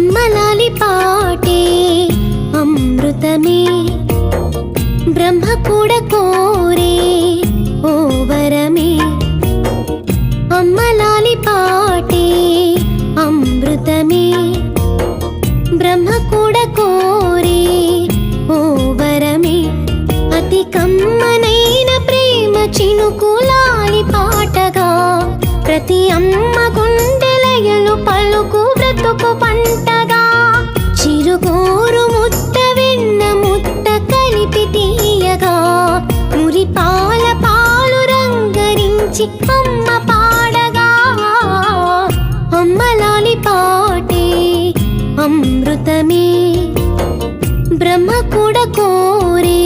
అమ్మలాలి పాటే అమృతమే బ్రహ్మ కూడా కోరే ఓ వరమే అమ్మలాలి పాటే అమృతమే బ్రహ్మ కూడా కోరే ఓ వరమే అతి కమ్మనైన ప్రేమ చినుకులాలి పాటగా ప్రతి అమ్మ గుండెలయలు పలుకు బ్రతుకు పంటగా చిరుగోరు ముద్ద వెన్న ముద్ద కలిపి తీయగా మురిపాల పాలు రంగరించి అమ్మ పాడగా అమ్మలాలి పాటే అమృతమే బ్రహ్మ కూడా కోరే